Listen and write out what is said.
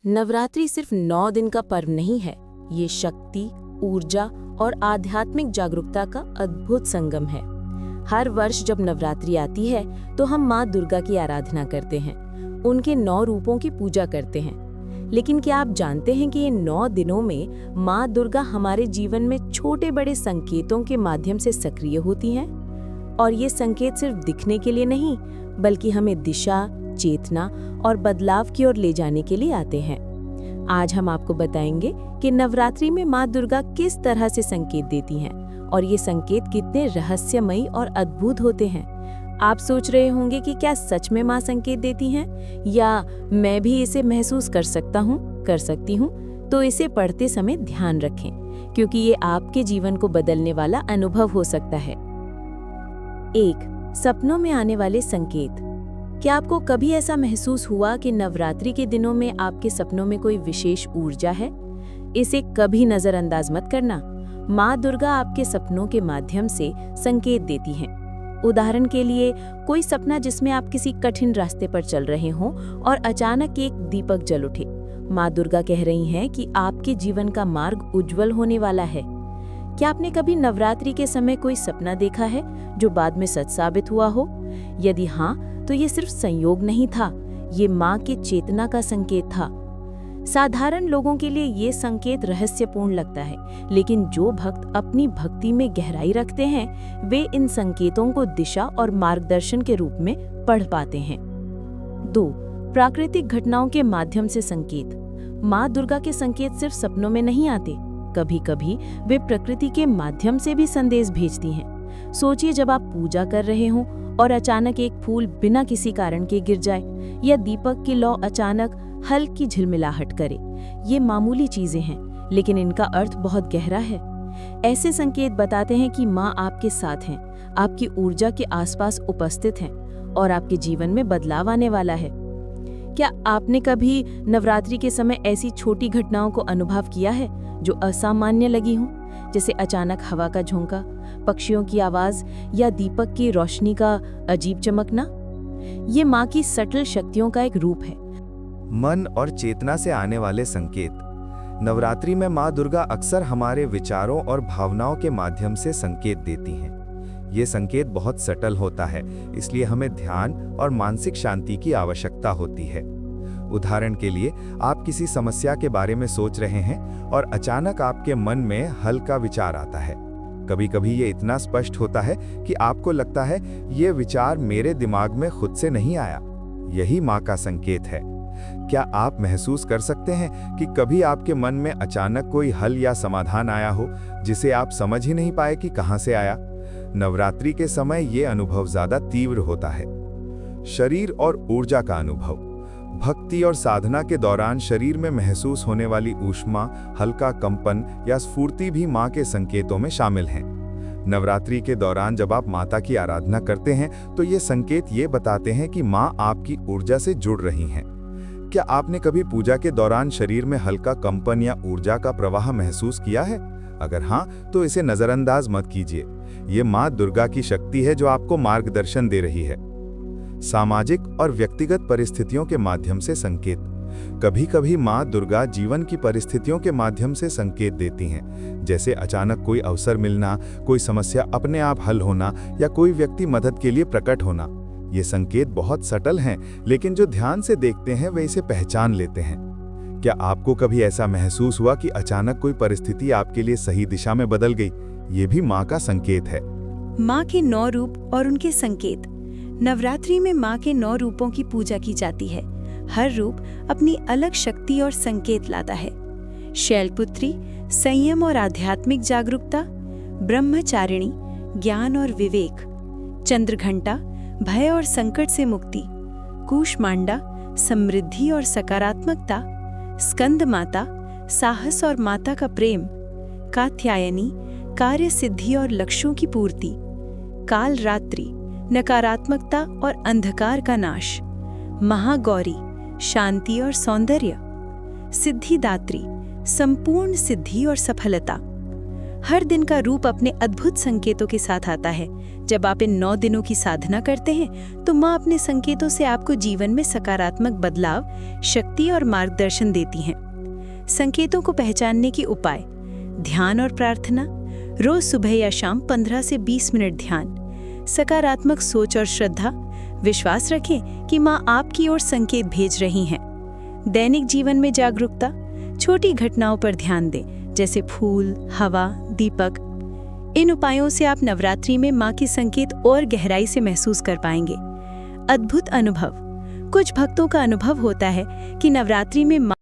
नवरात्रि सिर्फ 9 दिन का पर्व नहीं है, ये शक्ति, ऊर्जा और आध्यात्मिक जागरूकता का अद्भुत संगम है। हर वर्ष जब नवरात्रि आती है तो हम माँ दुर्गा की आराधना करते हैं, उनके 9 रूपों की पूजा करते हैं। लेकिन क्या आप जानते हैं कि ये 9 दिनों में माँ दुर्गा हमारे जीवन में छोटे बड़े संकेतों के माध्यम से सक्रिय होती हैं? और ये संकेत सिर्फ दिखने के लिए नहीं, बल्कि हमें दिशा, चेतना और बदलाव की ओर ले जाने के लिए आते हैं। आज हम आपको बताएंगे कि नवरात्रि में माँ दुर्गा किस तरह से संकेत देती हैं और ये संकेत कितने रहस्यमयी और अद्भुत होते हैं। आप सोच रहे होंगे कि क्या सच में माँ संकेत देती हैं या मैं भी इसे महसूस कर सकती हूँ? तो इसे पढ़ते समय ध्यान रखें, क्योंकि ये आपके जीवन को बदलने वाला अनुभव हो सकता है। 1. सपनों में आने वाले संकेत। क्या आपको कभी ऐसा महसूस हुआ कि नवरात्रि के दिनों में आपके सपनों में कोई विशेष ऊर्जा है? इसे कभी नजरअंदाज मत करना। माँ दुर्गा आपके सपनों के माध्यम से संकेत देती हैं। उदाहरण के लिए, कोई सपना जिसमें आप किसी कठिन रास्ते पर चल रहे हों और अचानक एक दीपक जल उठे। माँ दुर्गा कह रही हैं कि आपके जीवन का मार्ग उज्जवल होने वाला है। क्या आपने कभी नवरात्रि के समय कोई सपना देखा है जो बाद में सच साबित हुआ हो? यदि हाँ, तो ये सिर्फ संयोग नहीं था, ये माँ के चेतना का संकेत था। साधारण लोगों के लिए ये संकेत रहस्यपूर्ण लगता है, लेकिन जो भक्त अपनी भक्ति में गहराई रखते हैं, वे इन संकेतों को दिशा और मार्गदर्शन के रूप में पढ़ पाते हैं। 2. प्राकृतिक घटनाओं के माध्यम से संकेत। माँ दुर्गा के संकेत सिर्फ सपनों में नहीं आते, कभी कभी वे प्रकृति के माध्यम से भी संदेश भेजती हैं। सोचिए, जब आप पूजा कर रहे हों और अचानक एक फूल बिना किसी कारण के गिर जाए या दीपक की लौ अचानक हल्की झिलमिलाहट करे। ये मामूली चीजें हैं, लेकिन इनका अर्थ बहुत गहरा है। ऐसे संकेत बताते हैं कि माँ आपके साथ हैं, आपकी ऊर्जा के आसपास उपस्थित हैं और आपके जीवन में बदलाव आने वाला है। क्या आपने कभी नवरात्रि के समय ऐसी छोटी घटनाओं को अनुभव किया है जो असामान्य लगी हों, जैसे अचानक हवा का झोंका, पक्षियों की आवाज या दीपक की रोशनी का अजीब चमकना? ये माँ की सटल शक्तियों का एक रूप है। मन और चेतना से आने वाले संकेत। नवरात्रि में माँ दुर्गा अक्सर हमारे विचारों और भावनाओं के माध्यम से संकेत देती हैं। ये संकेत बहुत सटल होता है, इसलिए हमें ध्यान और मानसिक शांति की आवश्यकता होती है। उदाहरण के लिए, आप किसी समस्या के बारे में सोच रहे हैं और अचानक आपके मन में हल्का विचार आता है। कभी कभी ये इतना स्पष्ट होता है कि आपको लगता है ये विचार मेरे दिमाग में खुद से नहीं आया। यही माँ का संकेत है। क्या आप महसूस कर सकते हैं कि कभी आपके मन में अचानक कोई हल या समाधान आया हो जिसे आप समझ ही नहीं पाए कि कहां से आया? नवरात्रि के समय ये अनुभव ज्यादा तीव्र होता है। शरीर और ऊर्जा का अनुभव। भक्ति और साधना के दौरान शरीर में महसूस होने वाली ऊष्मा, हल्का कंपन या स्फूर्ति भी माँ के संकेतों में शामिल हैं। नवरात्रि के दौरान जब आप माता की आराधना करते हैं तो ये संकेत ये बताते हैं कि माँ आपकी ऊर्जा से जुड़ रही हैं। क्या आपने कभी पूजा के दौरान शरीर में हल्का कंपन या ऊर्जा का प्रवाह महसूस किया है? अगर हाँ, तो इसे नजरअंदाज मत कीजिए। ये माँ दुर्गा की शक्ति है जो आपको मार्गदर्शन दे रही है। सामाजिक और व्यक्तिगत परिस्थितियों के माध्यम से संकेत। कभी कभी माँ दुर्गा जीवन की परिस्थितियों के माध्यम से संकेत देती हैं, जैसे अचानक कोई अवसर मिलना, कोई समस्या अपने आप हल होना या कोई व्यक्ति मदद के लिए प्रकट होना। ये संकेत बहुत सटल हैं, लेकिन जो ध्यान से देखते हैं वे इसे पहचान लेते हैं। क्या आपको कभी ऐसा महसूस हुआ कि अचानक कोई परिस्थिति आपके लिए सही दिशा में बदल गई? ये भी माँ का संकेत है। माँ के 9 रूप और उनके संकेत। नवरात्रि में माँ के 9 रूपों की पूजा की जाती है। हर रूप अपनी अलग शक्ति और संकेत लाता है। शैलपुत्री, संयम और आध्यात्मिक जागरूकता। ब्रह्मचारिणी, ज्ञान और विवेक। चंद्रघंटा, भय और संकट से मुक्ति। कूष्मांडा, समृद्धि और सकारात्मकता। स्कंद माता, साहस और माता का प्रेम। कात्यायनी, कार्य सिद्धि और लक्ष्यों की पूर्ति। काल रात्रि, नकारात्मकता और अंधकार का नाश। महागौरी, शांति और सौंदर्य। सिद्धिदात्री, संपूर्ण सिद्धि और सफलता। हर दिन का रूप अपने अद्भुत संकेतों के साथ आता है। जब आप इन 9 दिनों की साधना करते हैं तो माँ अपने संकेतों से आपको जीवन में सकारात्मक बदलाव, शक्ति और मार्गदर्शन देती हैं। संकेतों को पहचानने के उपाय: ध्यान और प्रार्थना। रोज सुबह या शाम 15 से 20 मिनट ध्यान। सकारात्मक सोच और श्रद्धा। विश्वास रखें कि माँ आपकी ओर संकेत भेज रही हैं। दैनिक जीवन में जागरूकता। छोटी घटनाओं पर ध्यान दें, जैसे फूल, हवा, दीपक। इन उपायों से आप नवरात्रि में माँ के संकेत और गहराई से महसूस कर पाएंगे। अद्भुत अनुभव। कुछ भक्तों का अनुभव होता है कि नवरात्रि में